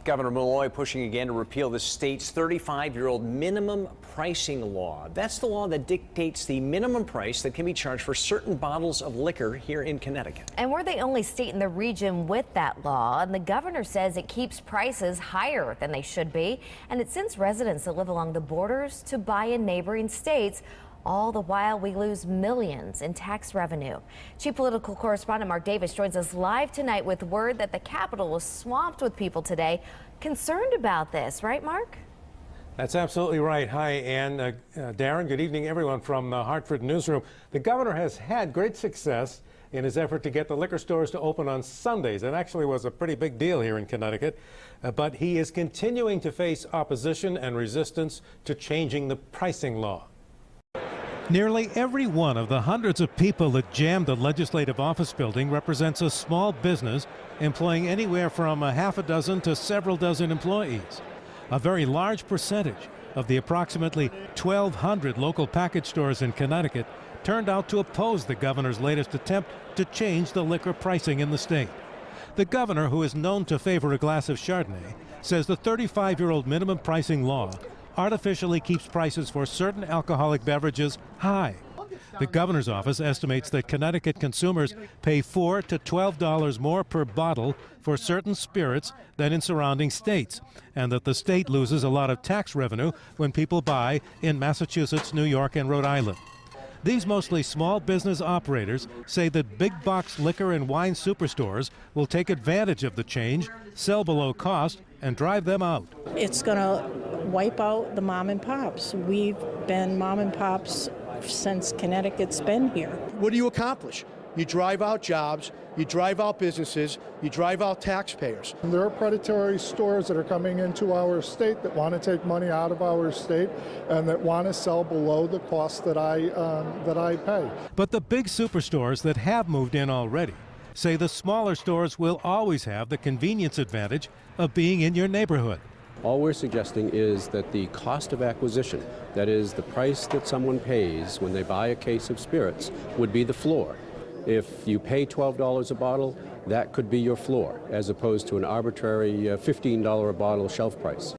Governor Malloy pushing again to repeal the state's 35-year-old minimum pricing law. That's the law that dictates the minimum price that can be charged for certain bottles of liquor here in Connecticut. And we're the only state in the region with that law. And the governor says it keeps prices higher than they should be. And it sends residents that live along the borders to buy in neighboring states. All the while, we lose millions in tax revenue. Chief Political Correspondent Mark Davis joins us live tonight with word that the Capitol was swamped with people today concerned about this. Right, Mark? That's absolutely right. Hi, Ann. Darren, good evening, everyone from the Hartford newsroom. The governor has had great success in his effort to get the liquor stores to open on Sundays. It actually was a pretty big deal here in Connecticut. But he is continuing to face opposition and resistance to changing the pricing law. Nearly every one of the hundreds of people that jammed the Legislative Office building represents a small business employing anywhere from a half a dozen to several dozen employees. A very large percentage of the approximately 1,200 local package stores in Connecticut turned out to oppose the governor's latest attempt to change the liquor pricing in the state. The governor, who is known to favor a glass of Chardonnay, says the 35-year-old minimum pricing law artificially keeps prices for certain alcoholic beverages high. The governor's office estimates that Connecticut consumers pay $4 to $12 more per bottle for certain spirits than in surrounding states, and that the state loses a lot of tax revenue when people buy in Massachusetts, New York, and Rhode Island. These mostly small business operators say that big box liquor and wine superstores will take advantage of the change, sell below cost, and drive them out. It's going to wipe out the mom and pops. We've been mom and pops since Connecticut's been here. What do you accomplish? You drive out jobs, you drive out businesses, you drive out taxpayers. There are predatory stores that are coming into our state that want to take money out of our state and that want to sell below the cost that I pay. But the big superstores that have moved in already say the smaller stores will always have the convenience advantage of being in your neighborhood. All we're suggesting is that the cost of acquisition, that is the price that someone pays when they buy a case of spirits, would be the floor. If you pay $12 a bottle, that could be your floor, as opposed to an arbitrary $15 a bottle shelf price.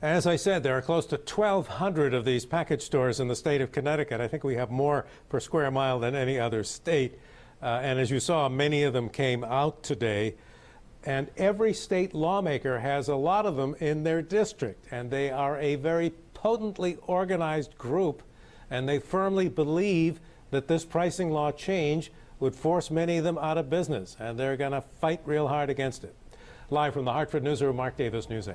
As I said, there are close to 1,200 of these package stores in the state of Connecticut. I think we have more per square mile than any other state. And as you saw, many of them came out today. And every state lawmaker has a lot of them in their district. And they are a very potently organized group. And they firmly believe that this pricing law change would force many of them out of business. And they're going to fight real hard against it. Live from the Hartford newsroom, Mark Davis, News 8.